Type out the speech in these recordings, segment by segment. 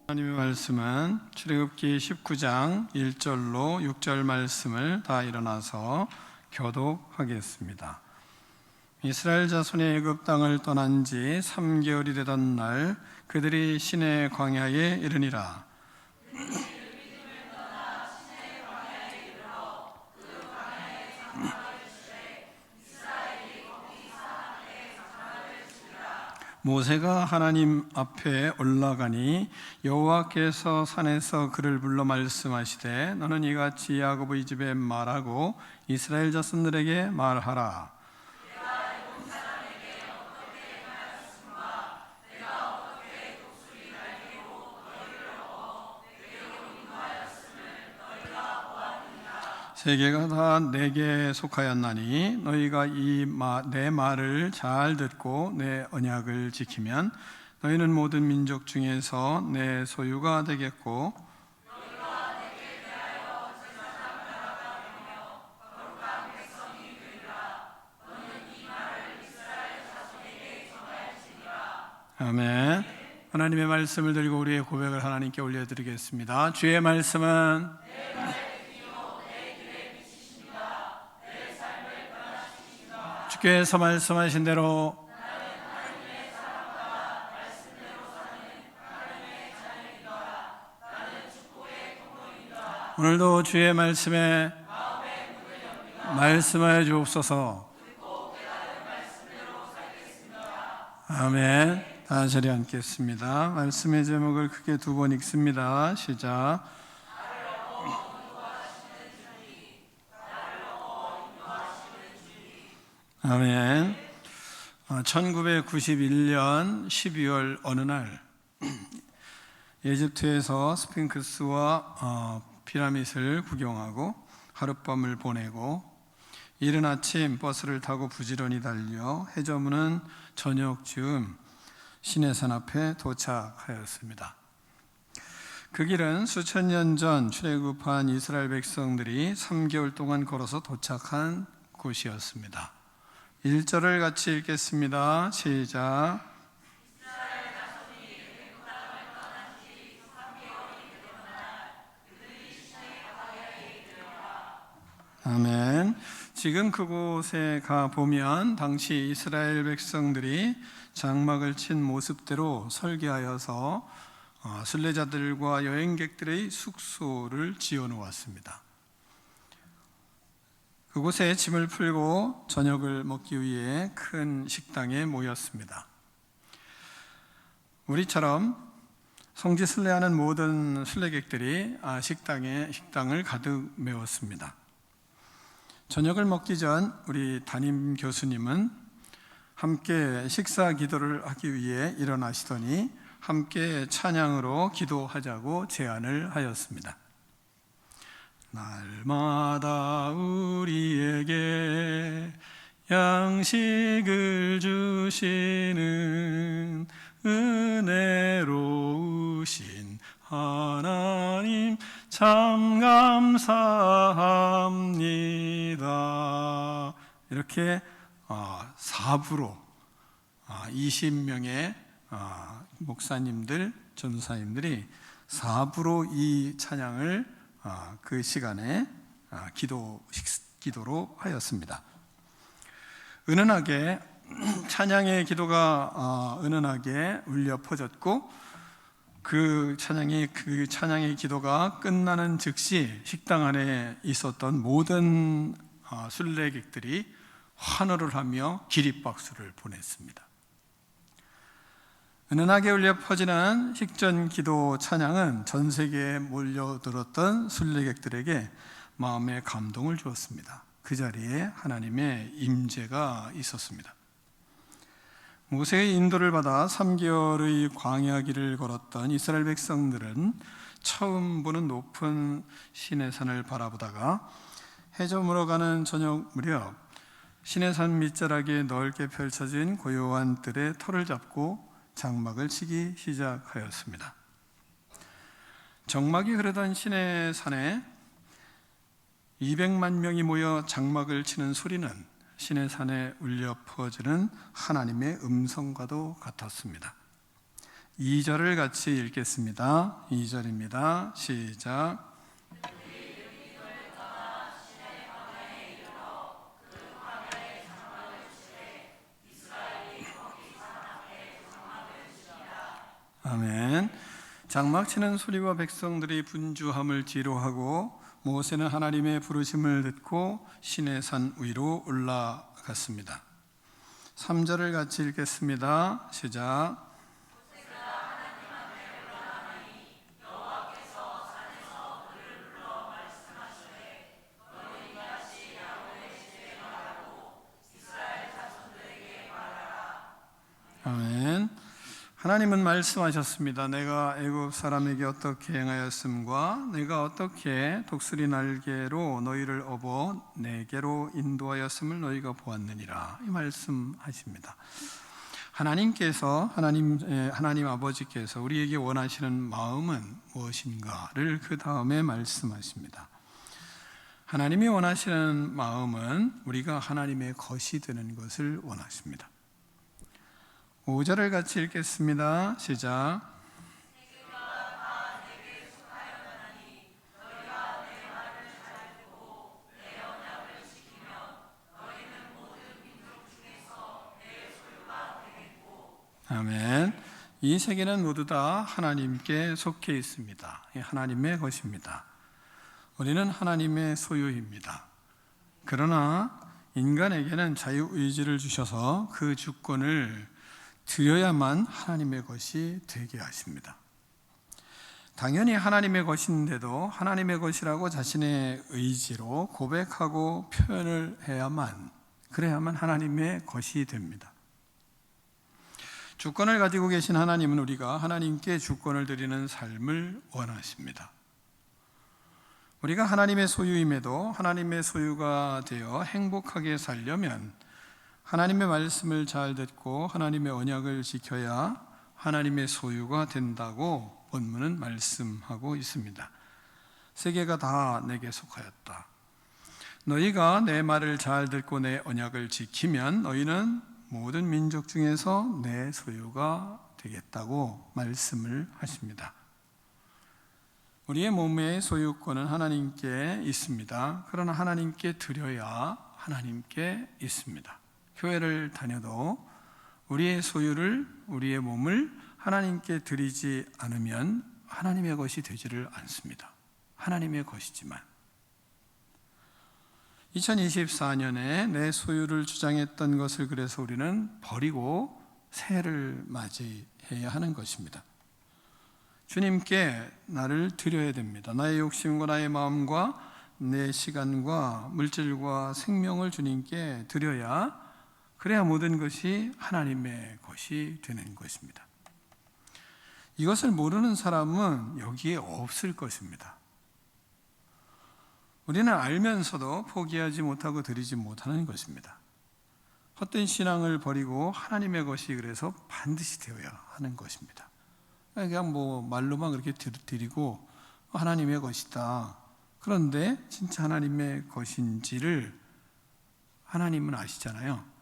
하나님의 말씀은 출애굽기 19장 1절로 6절 말씀을 다 일어나서 교독하겠습니다. 이스라엘 자손이 애굽 땅을 떠난 지 3개월이 되던 날 그들이 시내 광야에 이르니라. 모세가 하나님 앞에 올라가니 여호와께서 산에서 그를 불러 말씀하시되 너는 이같이 야곱의 집에 말하고 이스라엘 자손들에게 말하라. 세계가 다 내게 속하였나니 너희가 내 말을 잘 듣고 내 언약을 지키면 너희는 모든 민족 중에서 내 소유가 되겠고 너희가 내게 대하여 제사장 나라가 되며 거룩한 백성이 되리라. 너는 이 말을 이스라엘 자손에게 전할지니라. 아멘. 하나님의 말씀을 들고 우리의 고백을 하나님께 올려드리겠습니다. 주의 말씀은 주께서 말씀하신 대로 하나님의 사랑과 말씀대로 사는 하나님의 자녀이다. 나는 축복의 통로이다. 오늘도 주의 말씀에 마음의 문을 엽니다. 말씀하여 주옵소서. 듣고 깨달은 말씀대로 살겠습니다. 아멘. 다 자리에 앉겠습니다. 말씀의 제목을 크게 두 번 읽습니다. 시작. 아멘. 1991년 12월 어느 날 이집트에서 스핑크스와 피라밋을 구경하고 하룻밤을 보내고 이른 아침 버스를 타고 부지런히 달려 해저문은 저녁 즈음 시내산 앞에 도착하였습니다. 그 길은 수천 년 전 출애굽한 이스라엘 백성들이 3개월 동안 걸어서 도착한 곳이었습니다. 1절을 같이 읽겠습니다. 시작. 아멘. 지금 그곳에 가보면 당시 이스라엘 백성들이 장막을 친 모습대로 설계하여서 순례자들과 여행객들의 숙소를 지어 놓았습니다. 그곳에 짐을 풀고 저녁을 먹기 위해 큰 식당에 모였습니다. 우리처럼 성지 순례하는 모든 순례객들이 식당을 가득 메웠습니다. 저녁을 먹기 전 우리 담임 교수님은 함께 식사 기도를 하기 위해 일어나시더니 함께 찬양으로 기도하자고 제안을 하였습니다. 날마다 우리에게 양식을 주시는 은혜로우신 하나님 참 감사합니다. 이렇게 4부로 20명의 목사님들, 전사님들이 4부로 이 찬양을 그 시간에 기도로 하였습니다. 은은하게 찬양의 기도가 은은하게 울려 퍼졌고 그 찬양의 기도가 끝나는 즉시 식당 안에 있었던 모든 순례객들이 환호를 하며 기립박수를 보냈습니다. 은은하게 울려 퍼지는 식전 기도 찬양은 전 세계에 몰려들었던 순례객들에게 마음의 감동을 주었습니다. 그 자리에 하나님의 임재가 있었습니다. 모세의 인도를 받아 3개월의 광야 길을 걸었던 이스라엘 백성들은 처음 보는 높은 시내산을 바라보다가 해저물어 가는 저녁 무렵 시내산 밑자락에 넓게 펼쳐진 고요한 뜰에 터를 잡고 장막을 치기 시작하였습니다. 정막이 흐르던 시내산에 200만 명이 모여 장막을 치는 소리는 시내산에 울려 퍼지는 하나님의 음성과도 같았습니다. 2절을 같이 읽겠습니다. 2절입니다. 시작. 아멘. 장막 치는 소리와 백성들이 분주함을 뒤로하고 모세는 하나님의 부르심을 듣고 시내산 위로 올라갔습니다. 3절을 같이 읽겠습니다. 시작. 아멘. 하나님은 말씀하셨습니다. 내가 애굽 사람에게 어떻게 행하였음과 내가 어떻게 독수리 날개로 너희를 업어 내게로 인도하였음을 너희가 보았느니라. 이 말씀하십니다. 하나님께서 하나님 아버지께서 우리에게 원하시는 마음은 무엇인가를 그 다음에 말씀하십니다. 하나님이 원하시는 마음은 우리가 하나님의 것이 되는 것을 원하십니다. 5절을 같이 읽겠습니다. 시작. 아멘. 이 세계는 모두 다 하나님께 속해 있습니다. 하나님의 것입니다. 우리는 하나님의 소유입니다. 그러나 인간에게는 자유의지를 주셔서 그 주권을 드려야만 하나님의 것이 되게 하십니다. 당연히 하나님의 것인데도 하나님의 것이라고 자신의 의지로 고백하고 표현을 그래야만 하나님의 것이 됩니다. 주권을 가지고 계신 하나님은 우리가 하나님께 주권을 드리는 삶을 원하십니다. 우리가 하나님의 소유임에도 하나님의 소유가 되어 행복하게 살려면 하나님의 말씀을 잘 듣고 하나님의 언약을 지켜야 하나님의 소유가 된다고 본문은 말씀하고 있습니다. 세계가 다 내게 속하였다. 너희가 내 말을 잘 듣고 내 언약을 지키면 너희는 모든 민족 중에서 내 소유가 되겠다고 말씀을 하십니다. 우리의 몸의 소유권은 하나님께 있습니다. 그러나 하나님께 드려야 하나님께 있습니다. 교회를 다녀도 우리의 소유를, 우리의 몸을 하나님께 드리지 않으면 하나님의 것이 되지를 않습니다. 하나님의 것이지만 2024년에 내 소유를 주장했던 것을 그래서 우리는 버리고 새해를 맞이해야 하는 것입니다. 주님께 나를 드려야 됩니다. 나의 욕심과 나의 마음과 내 시간과 물질과 생명을 주님께 드려야 그래야 모든 것이 하나님의 것이 되는 것입니다. 이것을 모르는 사람은 여기에 없을 것입니다. 우리는 알면서도 포기하지 못하고 드리지 못하는 것입니다. 헛된 신앙을 버리고 하나님의 것이 그래서 반드시 되어야 하는 것입니다. 그냥 말로만 그렇게 드리고 하나님의 것이다. 그런데 진짜 하나님의 것인지를 하나님은 아시잖아요.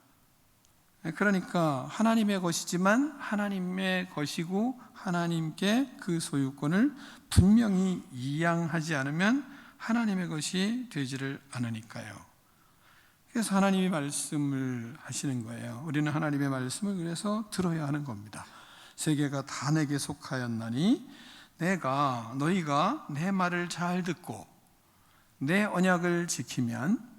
그러니까 하나님의 것이지만 하나님의 것이고 하나님께 그 소유권을 분명히 이양하지 않으면 하나님의 것이 되지를 않으니까요. 그래서 하나님이 말씀을 하시는 거예요. 우리는 하나님의 말씀을 그래서 들어야 하는 겁니다. 세계가 다 내게 속하였나니 너희가 내 말을 잘 듣고 내 언약을 지키면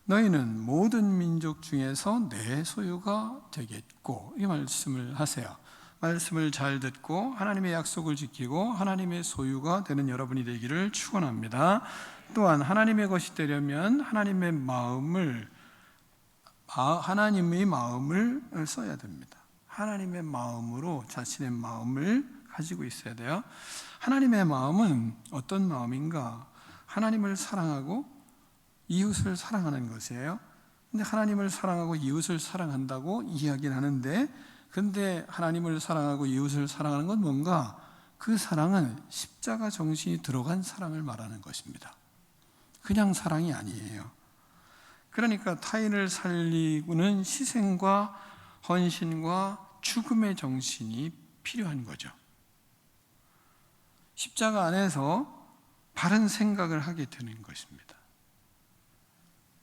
너희는 모든 민족 중에서 내 소유가 되겠고, 이 말씀을 하세요. 말씀을 잘 듣고 하나님의 약속을 지키고 하나님의 소유가 되는 여러분이 되기를 축원합니다. 또한 하나님의 것이 되려면 하나님의 마음을 써야 됩니다. 하나님의 마음으로 자신의 마음을 가지고 있어야 돼요. 하나님의 마음은 어떤 마음인가? 하나님을 사랑하고 이웃을 사랑하는 것이에요. 근데 하나님을 사랑하고 이웃을 사랑한다고 이야기는 하는데, 근데 하나님을 사랑하고 이웃을 사랑하는 건 뭔가? 그 사랑은 십자가 정신이 들어간 사랑을 말하는 것입니다. 그냥 사랑이 아니에요. 그러니까 타인을 살리고는 희생과 헌신과 죽음의 정신이 필요한 거죠. 십자가 안에서 바른 생각을 하게 되는 것입니다.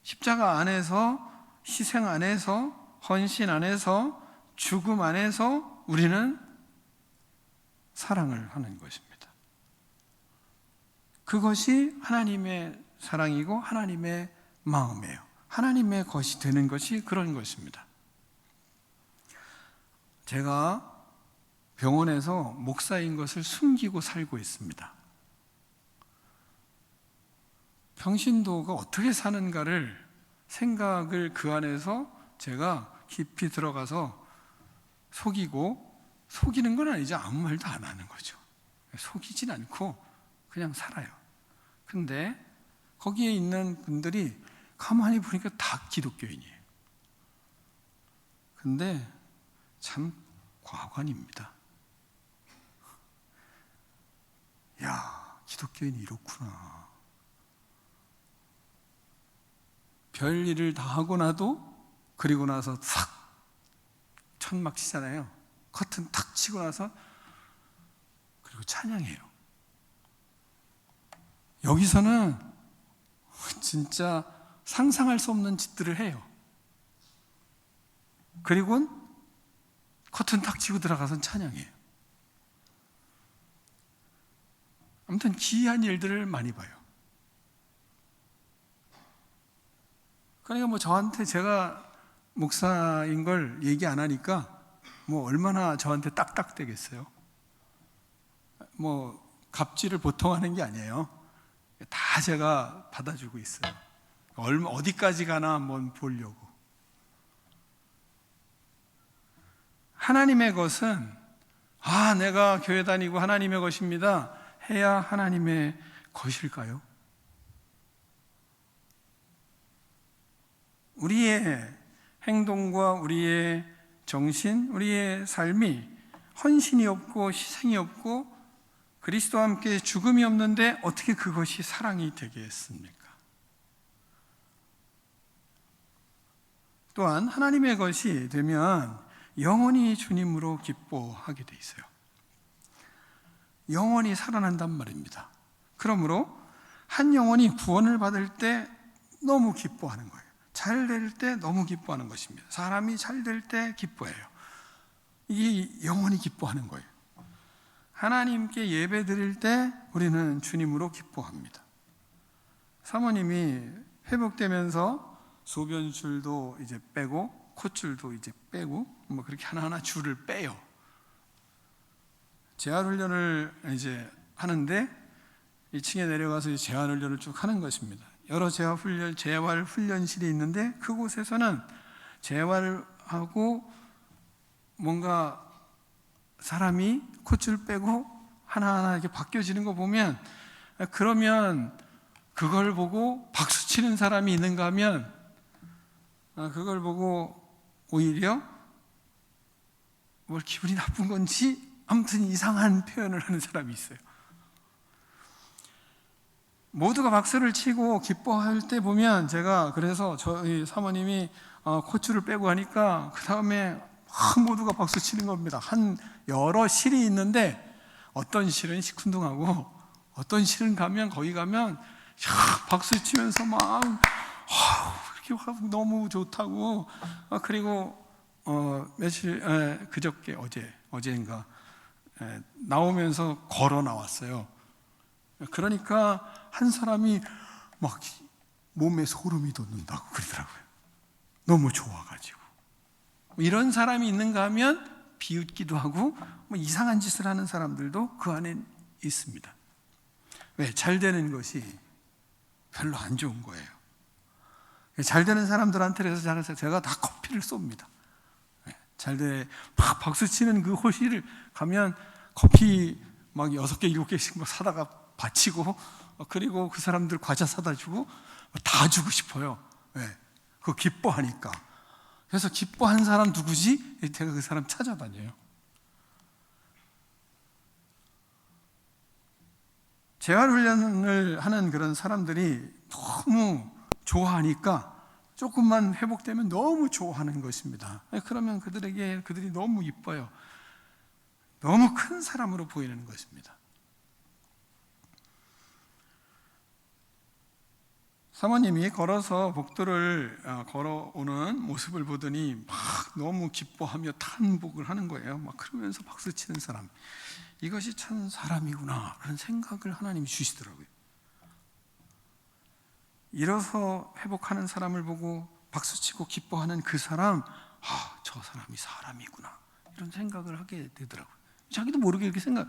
십자가 안에서, 희생 안에서, 헌신 안에서, 죽음 안에서 우리는 사랑을 하는 것입니다. 그것이 하나님의 사랑이고 하나님의 마음이에요. 하나님의 것이 되는 것이 그런 것입니다. 제가 병원에서 목사인 것을 숨기고 살고 있습니다. 평신도가 어떻게 사는가를 생각을 그 안에서 제가 깊이 들어가서 속이는 건 아니죠. 아무 말도 안 하는 거죠. 속이진 않고 그냥 살아요. 근데 거기에 있는 분들이 가만히 보니까 다 기독교인이에요. 근데 참 과관입니다. 야, 기독교인이 이렇구나. 별 일을 다 하고 나도, 그리고 나서 싹 천막 치잖아요. 커튼 탁 치고 나서 그리고 찬양해요. 여기서는 진짜 상상할 수 없는 짓들을 해요. 그리고 커튼 탁 치고 들어가서 찬양해요. 아무튼 기이한 일들을 많이 봐요. 그러니까 뭐 저한테, 제가 목사인 걸 얘기 안 하니까 뭐 얼마나 저한테 딱딱되겠어요. 뭐 갑질을 보통 하는 게 아니에요. 다 제가 받아주고 있어요. 어디까지 가나 한번 보려고. 하나님의 것은, 내가 교회 다니고 하나님의 것입니다 해야 하나님의 것일까요? 우리의 행동과 우리의 정신, 우리의 삶이 헌신이 없고 희생이 없고 그리스도와 함께 죽음이 없는데 어떻게 그것이 사랑이 되겠습니까? 또한 하나님의 것이 되면 영원히 주님으로 기뻐하게 돼 있어요. 영원히 살아난단 말입니다. 그러므로 한 영혼이 구원을 받을 때 너무 기뻐하는 거예요. 잘 될 때 너무 기뻐하는 것입니다. 사람이 잘 될 때 기뻐해요. 이게 영원히 기뻐하는 거예요. 하나님께 예배 드릴 때 우리는 주님으로 기뻐합니다. 사모님이 회복되면서 소변줄도 이제 빼고 콧줄도 이제 빼고 뭐 그렇게 하나하나 줄을 빼요. 재활훈련을 이제 하는데 2층에 내려가서 재활훈련을 쭉 하는 것입니다. 여러 재활훈련실이 있는데 그곳에서는 재활하고 뭔가 사람이 콧줄 빼고 하나하나 이렇게 바뀌어지는 거 보면, 그러면 그걸 보고 박수 치는 사람이 있는가 하면 그걸 보고 오히려 뭘 기분이 나쁜 건지 아무튼 이상한 표현을 하는 사람이 있어요. 모두가 박수를 치고 기뻐할 때 보면, 제가 그래서 저희 사모님이 콧줄을 빼고 하니까 그 다음에 모두가 박수 치는 겁니다. 한 여러 실이 있는데 어떤 실은 시큰둥하고 어떤 실은 가면, 거기 가면 박수 치면서 막 이렇게 너무 좋다고. 그리고 며칠 그저께 어제인가 나오면서 걸어 나왔어요. 그러니까 한 사람이 막 몸에 소름이 돋는다고 그러더라고요. 너무 좋아가지고. 이런 사람이 있는가 하면 비웃기도 하고 뭐 이상한 짓을 하는 사람들도 그 안에 있습니다. 왜? 잘 되는 것이 별로 안 좋은 거예요. 잘 되는 사람들한테 제가 다 커피를 쏩니다. 막 박수 치는 그 호실을 가면 커피 막 6개, 7개씩 막 사다가 바치고, 그리고 그 사람들 과자 사다 주고 다 주고 싶어요. 그거 기뻐하니까. 그래서 기뻐하는 사람 누구지? 제가 그 사람 찾아다녀요. 재활훈련을 하는 그런 사람들이 너무 좋아하니까 조금만 회복되면 너무 좋아하는 것입니다. 그러면 그들이 너무 이뻐요. 너무 큰 사람으로 보이는 것입니다. 사모님이 걸어서 복도를 걸어오는 모습을 보더니 막 너무 기뻐하며 탄복을 하는 거예요. 막 그러면서 박수치는 사람, 이것이 참 사람이구나 라는 생각을 하나님이 주시더라고요. 일어서 회복하는 사람을 보고 박수치고 기뻐하는 그 사람, 저 사람이 사람이구나 이런 생각을 하게 되더라고요. 자기도 모르게 이렇게 생각,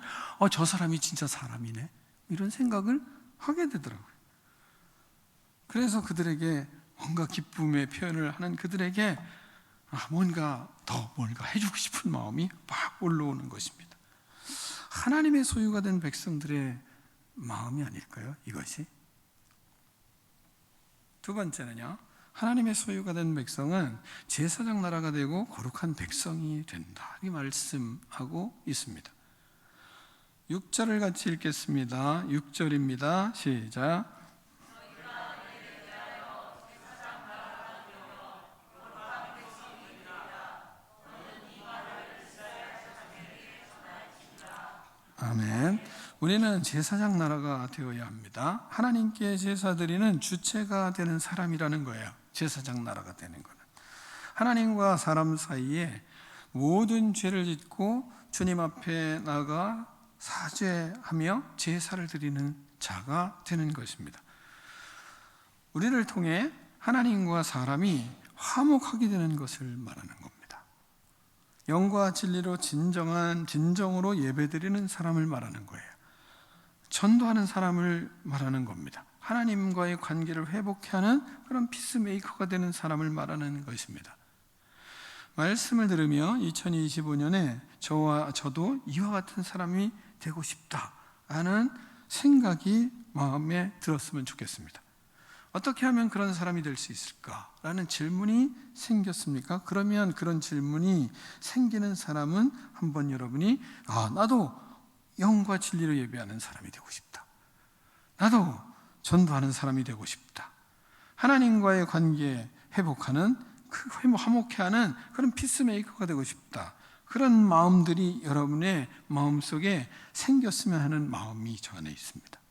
저 사람이 진짜 사람이네 이런 생각을 하게 되더라고요. 그래서 그들에게 뭔가 기쁨의 표현을 하는 그들에게 뭔가 해주고 싶은 마음이 막 올라오는 것입니다. 하나님의 소유가 된 백성들의 마음이 아닐까요? 이것이. 두 번째는요, 하나님의 소유가 된 백성은 제사장 나라가 되고 거룩한 백성이 된다, 이 말씀하고 있습니다. 6절을 같이 읽겠습니다. 6절입니다. 시작. 아멘. 우리는 제사장 나라가 되어야 합니다. 하나님께 제사 드리는 주체가 되는 사람이라는 거예요. 제사장 나라가 되는 거는 하나님과 사람 사이에 모든 죄를 짓고 주님 앞에 나가 사죄하며 제사를 드리는 자가 되는 것입니다. 우리를 통해 하나님과 사람이 화목하게 되는 것을 말하는 겁니다. 영과 진리로 진정으로 예배드리는 사람을 말하는 거예요. 전도하는 사람을 말하는 겁니다. 하나님과의 관계를 회복해 하는 그런 피스메이커가 되는 사람을 말하는 것입니다. 말씀을 들으며 2025년에 저도 이와 같은 사람이 되고 싶다라는 생각이 마음에 들었으면 좋겠습니다. 어떻게 하면 그런 사람이 될 수 있을까라는 질문이 생겼습니까? 그러면 그런 질문이 생기는 사람은 한번 여러분이 나도 영과 진리로 예배하는 사람이 되고 싶다. 나도 전도하는 사람이 되고 싶다. 하나님과의 관계 회복하는, 화목해하는 그런 피스메이커가 되고 싶다. 그런 마음들이 여러분의 마음속에 생겼으면 하는 마음이 저 안에 있습니다.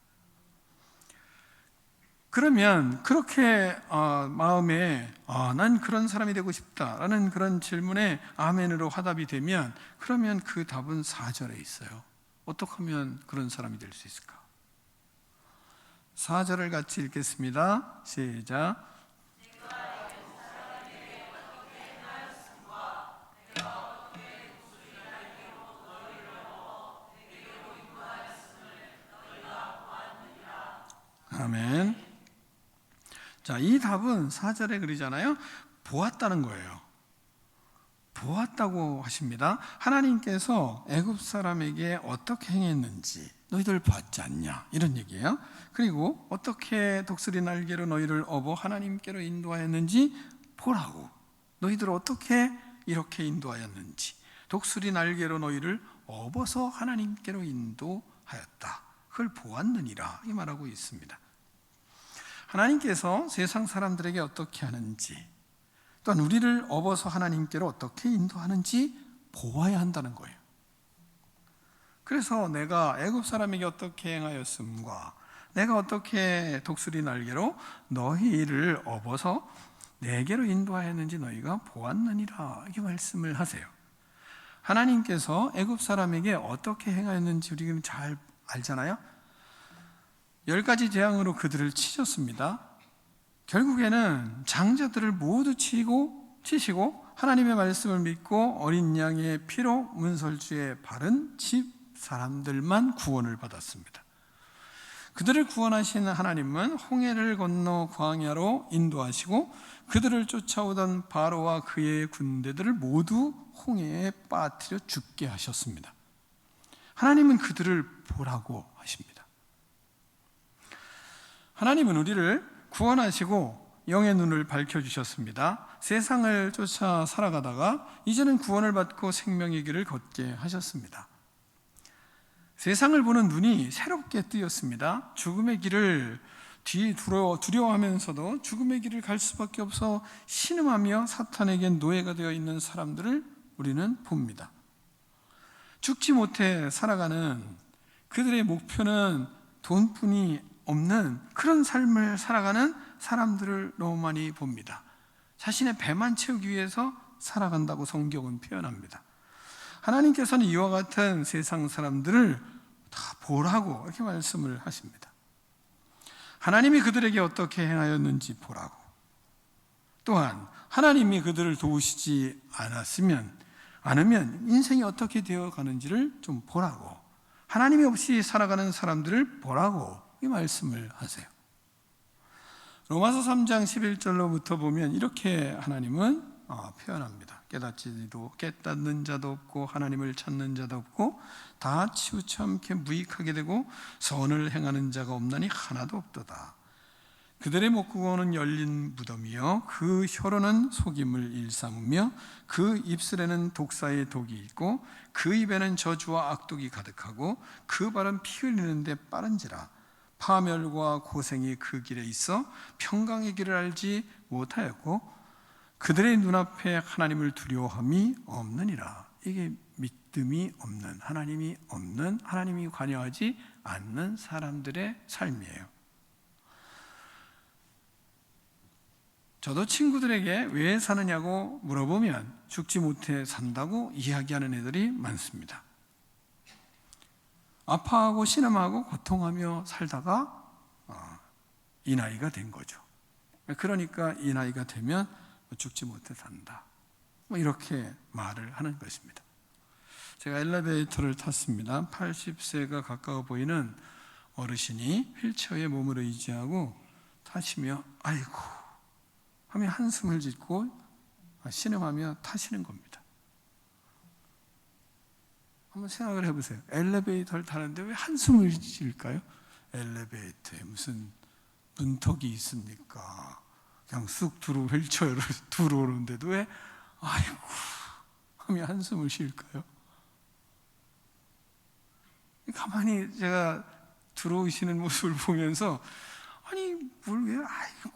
그러면 그렇게 마음에 난 그런 사람이 되고 싶다라는 그런 질문에 아멘으로 화답이 되면, 그러면 그 답은 4절에 있어요. 어떻게 하면 그런 사람이 될 수 있을까? 4절을 같이 읽겠습니다. 시작. 아멘. 자, 이 답은 4절에 그러잖아요. 보았다는 거예요. 보았다고 하십니다. 하나님께서 애굽 사람에게 어떻게 행했는지 너희들 봤지 않냐, 이런 얘기예요. 그리고 어떻게 독수리 날개로 너희를 업어 하나님께로 인도하였는지 보라고. 너희들 어떻게 이렇게 인도하였는지, 독수리 날개로 너희를 업어서 하나님께로 인도하였다. 그걸 보았느니라, 이 말하고 있습니다. 하나님께서 세상 사람들에게 어떻게 하는지, 또한 우리를 업어서 하나님께로 어떻게 인도하는지 보아야 한다는 거예요. 그래서 내가 애굽 사람에게 어떻게 행하였음과 내가 어떻게 독수리 날개로 너희를 업어서 내게로 인도하였는지 너희가 보았느니라, 이렇게 말씀을 하세요. 하나님께서 애굽 사람에게 어떻게 행하였는지 우리는 잘 알잖아요. 10가지 재앙으로 그들을 치셨습니다. 결국에는 장자들을 모두 치시고 하나님의 말씀을 믿고 어린 양의 피로 문설주에 바른 집 사람들만 구원을 받았습니다. 그들을 구원하신 하나님은 홍해를 건너 광야로 인도하시고 그들을 쫓아오던 바로와 그의 군대들을 모두 홍해에 빠뜨려 죽게 하셨습니다. 하나님은 그들을 보라고 하십니다. 하나님은 우리를 구원하시고 영의 눈을 밝혀주셨습니다. 세상을 쫓아 살아가다가 이제는 구원을 받고 생명의 길을 걷게 하셨습니다. 세상을 보는 눈이 새롭게 뜨였습니다. 죽음의 길을 두려워하면서도 죽음의 길을 갈 수밖에 없어 신음하며 사탄에게 노예가 되어 있는 사람들을 우리는 봅니다. 죽지 못해 살아가는 그들의 목표는 돈뿐이 없는 그런 삶을 살아가는 사람들을 너무 많이 봅니다. 자신의 배만 채우기 위해서 살아간다고 성경은 표현합니다. 하나님께서는 이와 같은 세상 사람들을 다 보라고 이렇게 말씀을 하십니다. 하나님이 그들에게 어떻게 행하였는지 보라고. 또한 하나님이 그들을 도우시지 않으면 인생이 어떻게 되어 가는지를 좀 보라고. 하나님이 없이 살아가는 사람들을 보라고 이 말씀을 하세요. 로마서 3장 11절로부터 보면 이렇게 하나님은 표현합니다. 깨닫는 자도 없고 하나님을 찾는 자도 없고 다 치우쳐 무익하게 되고 선을 행하는 자가 없나니 하나도 없도다. 그들의 목구멍은 열린 무덤이요 그 혀로는 속임을 일삼으며 그 입술에는 독사의 독이 있고 그 입에는 저주와 악독이 가득하고 그 발은 피 흘리는데 빠른지라. 파멸과 고생이 그 길에 있어 평강의 길을 알지 못하였고 그들의 눈앞에 하나님을 두려워함이 없느니라. 이게 믿음이 없는, 하나님이 없는, 하나님이 관여하지 않는 사람들의 삶이에요. 저도 친구들에게 왜 사느냐고 물어보면 죽지 못해 산다고 이야기하는 애들이 많습니다. 아파하고 신음하고 고통하며 살다가 이 나이가 된 거죠. 그러니까 이 나이가 되면 죽지 못해 산다, 이렇게 말을 하는 것입니다. 제가 엘리베이터를 탔습니다. 80세가 가까워 보이는 어르신이 휠체어에 몸을 의지하고 타시며 아이고 하며 한숨을 짓고 신음하며 타시는 겁니다. 한번 생각을 해보세요. 엘리베이터를 타는데 왜 한숨을 쉴까요? 엘리베이터에 무슨 문턱이 있습니까? 그냥 쑥 휠체어로 들어오는데도 왜 아이고 하며 한숨을 쉴까요? 가만히 제가 들어오시는 모습을 보면서 아니 뭘 왜 아이고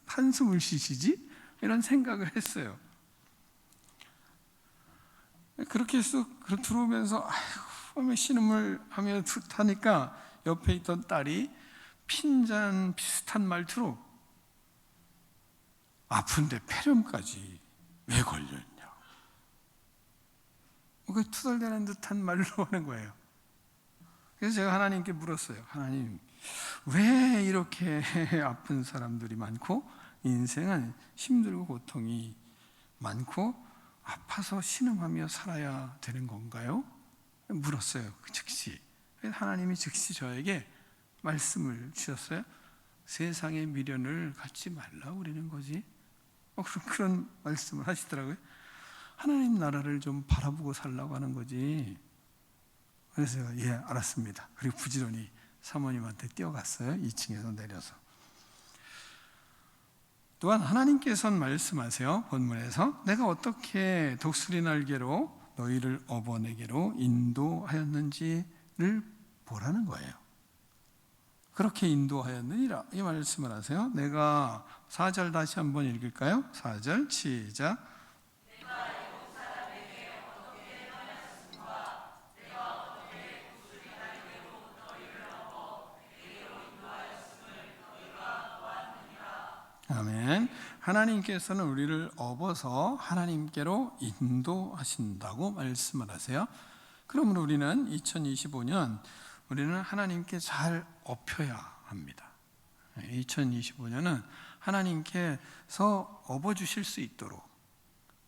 한숨을 쉬시지? 이런 생각을 했어요. 그렇게 쑥 들어오면서 아이고 하며 신음을 하며 타니까 옆에 있던 딸이 핀잔 비슷한 말투로 아픈데 폐렴까지 왜 걸렸냐, 그 투덜대는 듯한 말로 하는 거예요. 그래서 제가 하나님께 물었어요. 하나님, 왜 이렇게 아픈 사람들이 많고 인생은 힘들고 고통이 많고 아파서 신음하며 살아야 되는 건가요? 물었어요. 즉시 하나님이 즉시 저에게 말씀을 주셨어요. 세상의 미련을 갖지 말라고 그러는 거지. 그런 말씀을 하시더라고요. 하나님 나라를 좀 바라보고 살라고 하는 거지. 그래서 제가 예 알았습니다. 그리고 부지런히 사모님한테 뛰어갔어요. 2층에서 내려서. 또한 하나님께서는 말씀하세요. 본문에서 내가 어떻게 독수리 날개로 너희를 업어내게로 인도하였는지를 보라는 거예요. 그렇게 인도하였느니라 이 말씀을 하세요. 내가 4절 다시 한번 읽을까요? 4절 시작. 내가 애국 사람에게 어떻게 하였음과 내가 어떻게 독수리 날개로 너희를 업어 내게로 인도하였음을 너희가 보았느니라. 아멘. 하나님께서는 우리를 업어서 하나님께로 인도하신다고 말씀을 하세요. 그러므로 우리는 2025년 우리는 하나님께 잘 업혀야 합니다. 2025년은 하나님께서 업어주실 수 있도록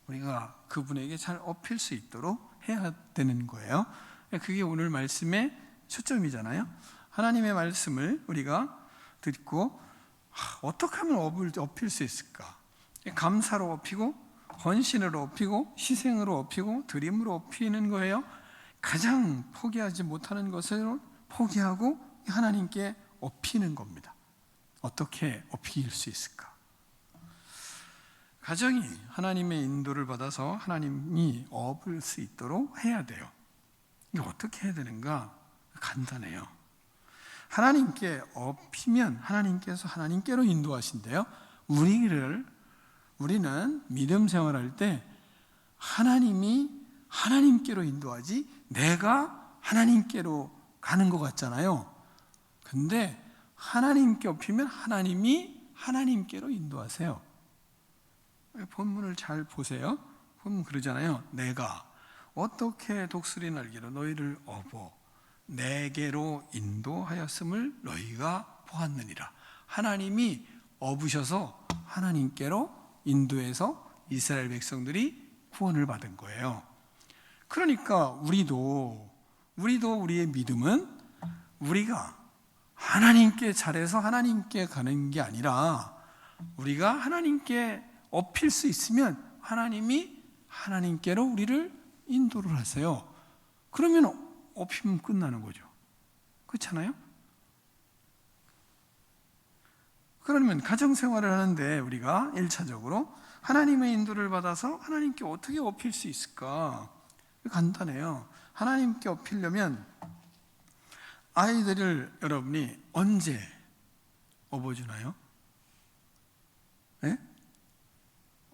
우리가 그분에게 잘 업힐 수 있도록 해야 되는 거예요. 그게 오늘 말씀의 초점이잖아요. 하나님의 말씀을 우리가 듣고 어떻게 하면 업힐 수 있을까? 감사로 업히고 헌신으로 업히고 희생으로 업히고 드림으로 업히는 거예요. 가장 포기하지 못하는 것을 포기하고 하나님께 업히는 겁니다. 어떻게 업힐 수 있을까? 가정이 하나님의 인도를 받아서 하나님이 업을 수 있도록 해야 돼요. 이게 어떻게 해야 되는가? 간단해요. 하나님께 업히면 하나님께서 하나님께로 인도하신대요. 우리는 믿음 생활할 때 하나님이 하나님께로 인도하지 내가 하나님께로 가는 것 같잖아요. 근데 하나님께 업히면 하나님이 하나님께로 인도하세요. 본문을 잘 보세요. 본문 그러잖아요. 내가 어떻게 독수리 날개로 너희를 업어 내게로 인도하였음을 너희가 보았느니라. 하나님이 업으셔서 하나님께로 인도해서 이스라엘 백성들이 구원을 받은 거예요. 그러니까 우리도 우리의 믿음은 우리가 하나님께 잘해서 하나님께 가는 게 아니라 우리가 하나님께 업힐 수 있으면 하나님이 하나님께로 우리를 인도를 하세요. 그러면 업히면 끝나는 거죠. 그렇잖아요? 그러면 가정생활을 하는데 우리가 1차적으로 하나님의 인도를 받아서 하나님께 어떻게 업힐 수 있을까? 간단해요. 하나님께 업히려면 아이들을 여러분이 언제 업어주나요? 네?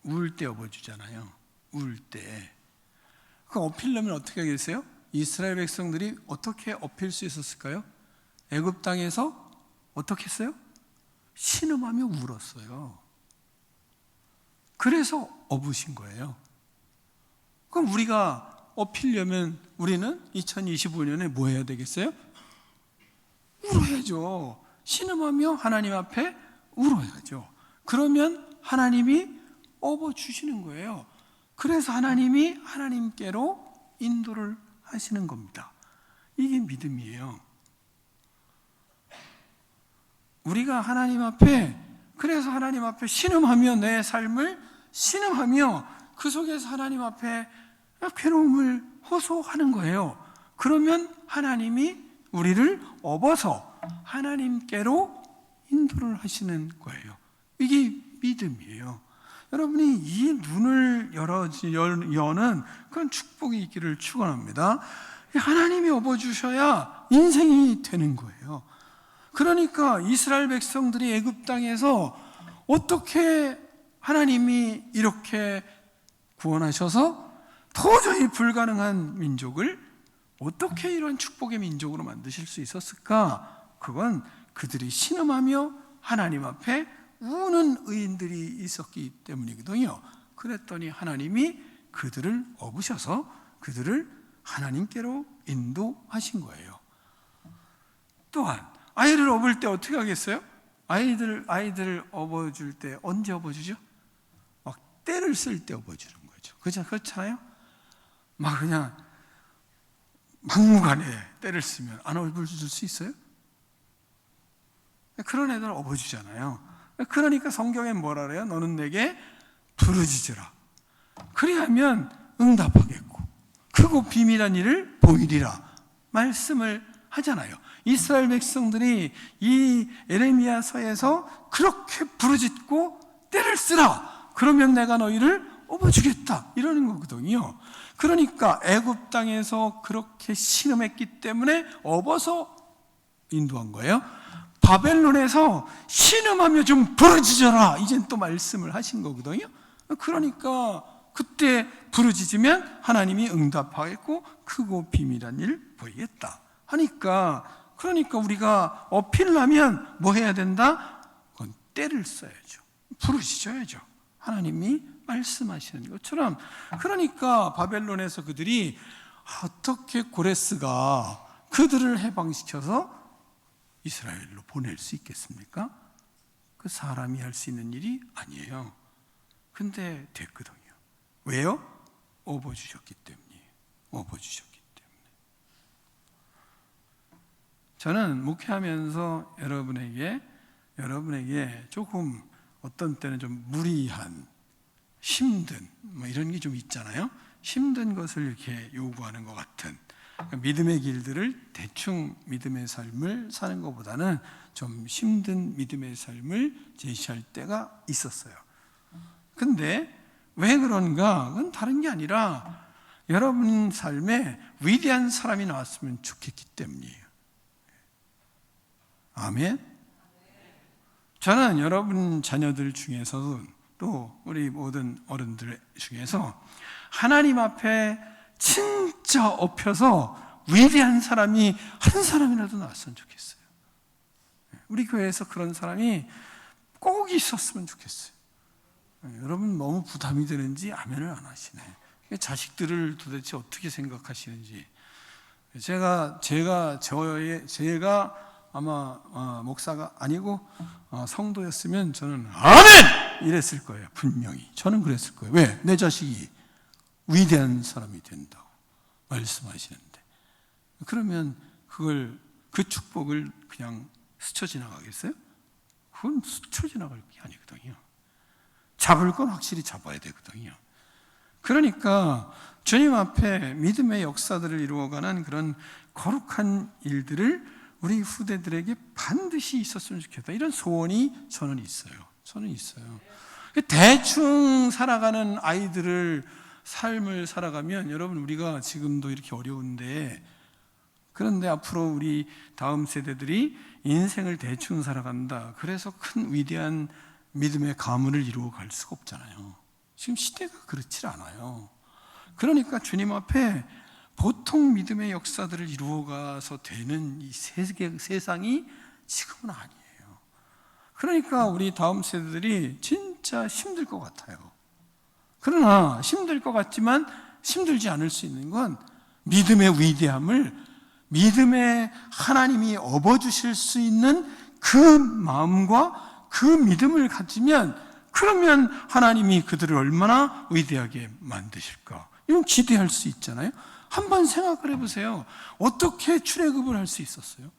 울 때 업어주잖아요. 울 때. 그 업히려면 어떻게 하겠어요? 이스라엘 백성들이 어떻게 업힐 수 있었을까요? 애굽 땅에서 어떻게 했어요? 신음하며 울었어요. 그래서 업으신 거예요. 그럼 우리가 업히려면 우리는 2025년에 뭐 해야 되겠어요? 울어야죠. 신음하며 하나님 앞에 울어야죠. 그러면 하나님이 업어주시는 거예요. 그래서 하나님이 하나님께로 인도를 하시는 겁니다. 이게 믿음이에요. 우리가 하나님 앞에, 그래서 하나님 앞에 신음하며 내 삶을 신음하며 그 속에서 하나님 앞에 괴로움을 호소하는 거예요. 그러면 하나님이 우리를 업어서 하나님께로 인도를 하시는 거예요. 이게 믿음이에요. 여러분이 이 눈을 여는 그런 축복이 있기를 축원합니다. 하나님이 업어주셔야 인생이 되는 거예요. 그러니까 이스라엘 백성들이 애굽 땅에서 어떻게 하나님이 이렇게 구원하셔서 도저히 불가능한 민족을 어떻게 이런 축복의 민족으로 만드실 수 있었을까? 그건 그들이 신음하며 하나님 앞에 우는 의인들이 있었기 때문이거든요. 그랬더니 하나님이 그들을 업으셔서 그들을 하나님께로 인도하신 거예요. 또한 아이를 업을 때 어떻게 하겠어요? 아이들을 업어줄 때 언제 업어주죠? 막 때를 쓸 때 업어주는 거죠. 그렇잖아요? 막 그냥 막무가내 때를 쓰면 안 업어줄 수 있어요? 그런 애들 업어주잖아요. 그러니까 성경에 뭐라 그래요? 너는 내게 부르짖으라. 그리하면 응답하겠고 크고 비밀한 일을 보이리라 말씀을 하잖아요. 이스라엘 백성들이 이 에레미야서에서 그렇게 부르짖고 때를 쓰라. 그러면 내가 너희를 업어주겠다. 이러는 거거든요. 그러니까 애굽 땅에서 그렇게 신음했기 때문에 업어서 인도한 거예요. 바벨론에서 신음하며 좀 부르짖어라. 이젠 또 말씀을 하신 거거든요. 그러니까 그때 부르짖으면 하나님이 응답하겠고 크고 비밀한 일 보이겠다 하니까, 그러니까 우리가 어필하면 뭐 해야 된다? 그건 때를 써야죠. 부르짖어야죠. 하나님이 말씀하시는 것처럼. 그러니까 바벨론에서 그들이 어떻게 고레스가 그들을 해방시켜서 이스라엘로 보낼 수 있겠습니까? 그 사람이 할 수 있는 일이 아니에요. 근데 됐거든요. 왜요? 업어주셨기 때문이에요. 업어주셨기 때문에. 저는 목회하면서 여러분에게 조금 어떤 때는 좀 무리한, 힘든 뭐 이런 게 좀 있잖아요. 힘든 것을 이렇게 요구하는 것 같은 믿음의 길들을 대충 믿음의 삶을 사는 것보다는 좀 힘든 믿음의 삶을 제시할 때가 있었어요. 근데 왜 그런가? 그건 다른 게 아니라 여러분 삶에 위대한 사람이 나왔으면 좋겠기 때문이에요. 아멘? 저는 여러분 자녀들 중에서 또 우리 모든 어른들 중에서 하나님 앞에 진짜 업혀서 위대한 사람이 한 사람이라도 나왔으면 좋겠어요. 우리 교회에서 그런 사람이 꼭 있었으면 좋겠어요. 여러분 너무 부담이 되는지 아멘을 안 하시네. 자식들을 도대체 어떻게 생각하시는지. 제가 아마 목사가 아니고 성도였으면 저는 아멘! 이랬을 거예요. 분명히. 저는 그랬을 거예요. 왜? 내 자식이 위대한 사람이 된다고 말씀하시는데. 그러면 그 축복을 그냥 스쳐 지나가겠어요? 그건 스쳐 지나갈 게 아니거든요. 잡을 건 확실히 잡아야 되거든요. 그러니까 주님 앞에 믿음의 역사들을 이루어가는 그런 거룩한 일들을 우리 후대들에게 반드시 있었으면 좋겠다. 이런 소원이 저는 있어요. 대충 살아가는 아이들을 삶을 살아가면 여러분 우리가 지금도 이렇게 어려운데, 그런데 앞으로 우리 다음 세대들이 인생을 대충 살아간다. 그래서 큰 위대한 믿음의 가문을 이루어 갈 수가 없잖아요. 지금 시대가 그렇지 않아요. 그러니까 주님 앞에 보통 믿음의 역사들을 이루어가서 되는 이 세상이 지금은 아니에요. 그러니까 우리 다음 세대들이 진짜 힘들 것 같아요. 그러나 힘들 것 같지만 힘들지 않을 수 있는 건 믿음의 위대함을, 믿음의 하나님이 업어주실 수 있는 그 마음과 그 믿음을 가지면, 그러면 하나님이 그들을 얼마나 위대하게 만드실까, 이건 기대할 수 있잖아요. 한번 생각을 해보세요. 어떻게 출애굽을 할 수 있었어요?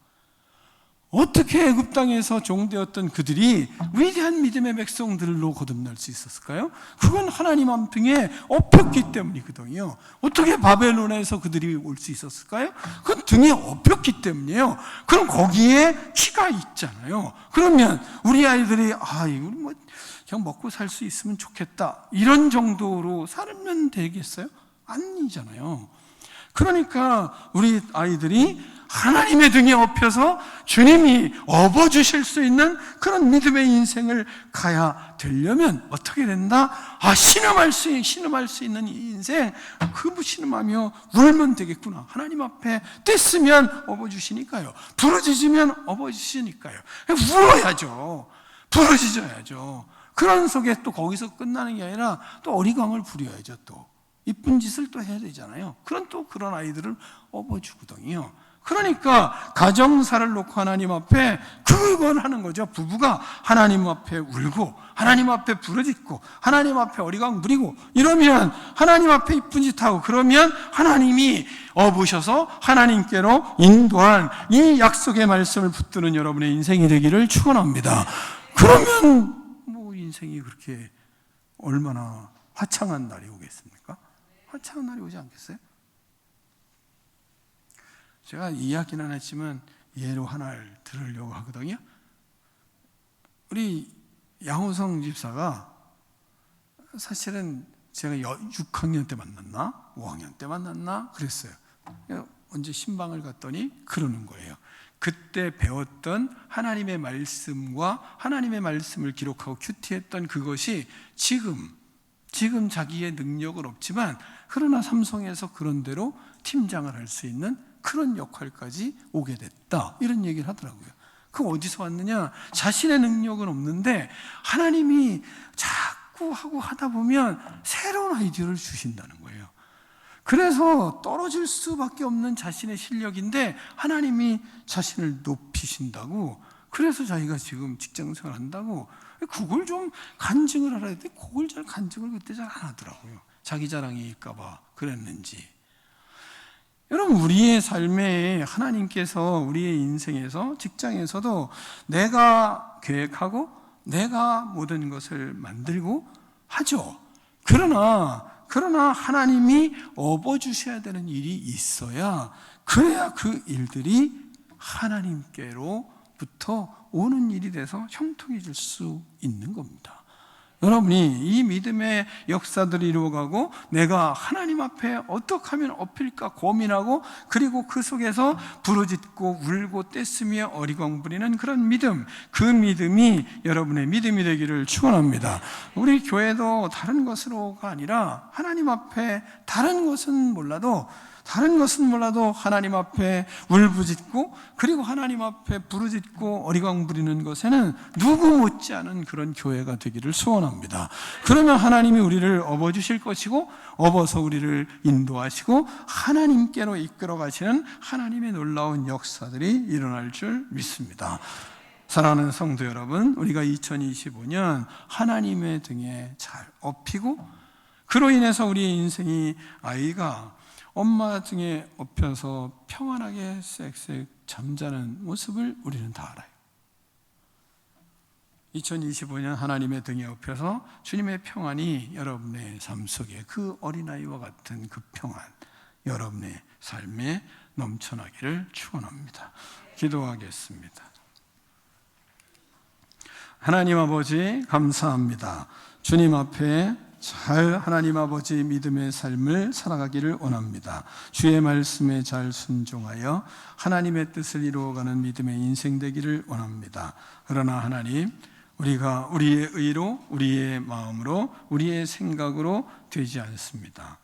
어떻게 애굽 땅에서 종되었던 그들이 위대한 믿음의 백성들로 거듭날 수 있었을까요? 그건 하나님 한 등에 업혔기 때문이거든요. 어떻게 바벨론에서 그들이 올 수 있었을까요? 그건 등에 업혔기 때문이에요. 그럼 거기에 키가 있잖아요. 그러면 우리 아이들이 이거 뭐 그냥 먹고 살 수 있으면 좋겠다, 이런 정도로 살면 되겠어요? 아니잖아요. 그러니까 우리 아이들이 하나님의 등에 업혀서 주님이 업어주실 수 있는 그런 믿음의 인생을 가야 되려면 어떻게 된다? 신음할 수 있는 이 인생, 그 신음하며 울면 되겠구나. 하나님 앞에 뗐으면 업어주시니까요. 부러지면 업어주시니까요. 울어야죠. 부러지져야죠. 그런 속에 또 거기서 끝나는 게 아니라 또 어리광을 부려야죠. 또 이쁜 짓을 또 해야 되잖아요. 그런 아이들을 업어주거든요. 그러니까 가정사를 놓고 하나님 앞에 그걸 하는 거죠. 부부가 하나님 앞에 울고 하나님 앞에 부르짖고 하나님 앞에 어리광 부리고 이러면, 하나님 앞에 이쁜 짓하고 그러면 하나님이 업으셔서 하나님께로 인도한 이 약속의 말씀을 붙드는 여러분의 인생이 되기를 축원합니다. 그러면 뭐 인생이 그렇게 얼마나 화창한 날이 오겠습니까? 화창한 날이 오지 않겠어요? 제가 이야기는 안 했지만 예로 하나를 들으려고 하거든요. 우리 양호성 집사가 사실은 제가 6학년 때 만났나 5학년 때 만났나 그랬어요. 언제 신방을 갔더니 그러는 거예요. 그때 배웠던 하나님의 말씀과 하나님의 말씀을 기록하고 큐티했던 그것이 지금 자기의 능력은 없지만 그러나 삼성에서 그런 대로 팀장을 할 수 있는 그런 역할까지 오게 됐다, 이런 얘기를 하더라고요. 그 어디서 왔느냐? 자신의 능력은 없는데 하나님이 자꾸 하다 보면 새로운 아이디어를 주신다는 거예요. 그래서 떨어질 수밖에 없는 자신의 실력인데 하나님이 자신을 높이신다고, 그래서 자기가 지금 직장생활 한다고. 그걸 좀 간증을 알아야 돼. 그걸 잘 간증을 그때 잘 안 하더라고요. 자기 자랑일까봐 그랬는지. 여러분, 우리의 삶에 하나님께서 우리의 인생에서, 직장에서도 내가 계획하고 내가 모든 것을 만들고 하죠. 그러나 하나님이 업어주셔야 되는 일이 있어야, 그래야 그 일들이 하나님께로부터 오는 일이 돼서 형통해질 수 있는 겁니다. 여러분이 이 믿음의 역사들을 이루어가고 내가 하나님 앞에 어떻게 하면 업힐까 고민하고, 그리고 그 속에서 부르짖고 울고 떼쓰며 어리광 부리는 그런 믿음, 그 믿음이 여러분의 믿음이 되기를 축원합니다. 우리 교회도 다른 것으로가 아니라 하나님 앞에 다른 것은 몰라도 다른 것은 몰라도 하나님 앞에 울부짖고 그리고 하나님 앞에 부르짖고 어리광 부리는 것에는 누구 못지않은 그런 교회가 되기를 소원합니다. 그러면 하나님이 우리를 업어주실 것이고 업어서 우리를 인도하시고 하나님께로 이끌어 가시는 하나님의 놀라운 역사들이 일어날 줄 믿습니다. 사랑하는 성도 여러분, 우리가 2025년 하나님의 등에 잘 업히고 그로 인해서 우리의 인생이 아이가 엄마 등에 업혀서 평안하게 쌕쌕 잠자는 모습을 우리는 다 알아요. 2025년 하나님의 등에 업혀서 주님의 평안이 여러분의 삶 속에 그 어린아이와 같은 그 평안 여러분의 삶에 넘쳐나기를 축원합니다. 기도하겠습니다. 하나님 아버지 감사합니다. 주님 앞에 잘 하나님 아버지 믿음의 삶을 살아가기를 원합니다. 주의 말씀에 잘 순종하여 하나님의 뜻을 이루어가는 믿음의 인생 되기를 원합니다. 그러나 하나님, 우리가 우리의 의로, 우리의 마음으로, 우리의 생각으로 되지 않습니다.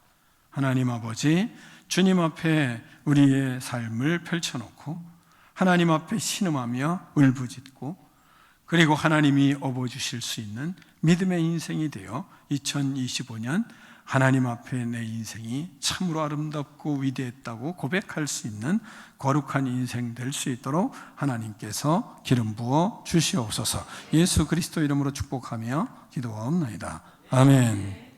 하나님 아버지, 주님 앞에 우리의 삶을 펼쳐놓고 하나님 앞에 신음하며 울부짖고 그리고 하나님이 업어주실 수 있는 믿음의 인생이 되어 2025년 하나님 앞에 내 인생이 참으로 아름답고 위대했다고 고백할 수 있는 거룩한 인생 될 수 있도록 하나님께서 기름 부어 주시옵소서. 예수 그리스도 이름으로 축복하며 기도하옵나이다. 아멘.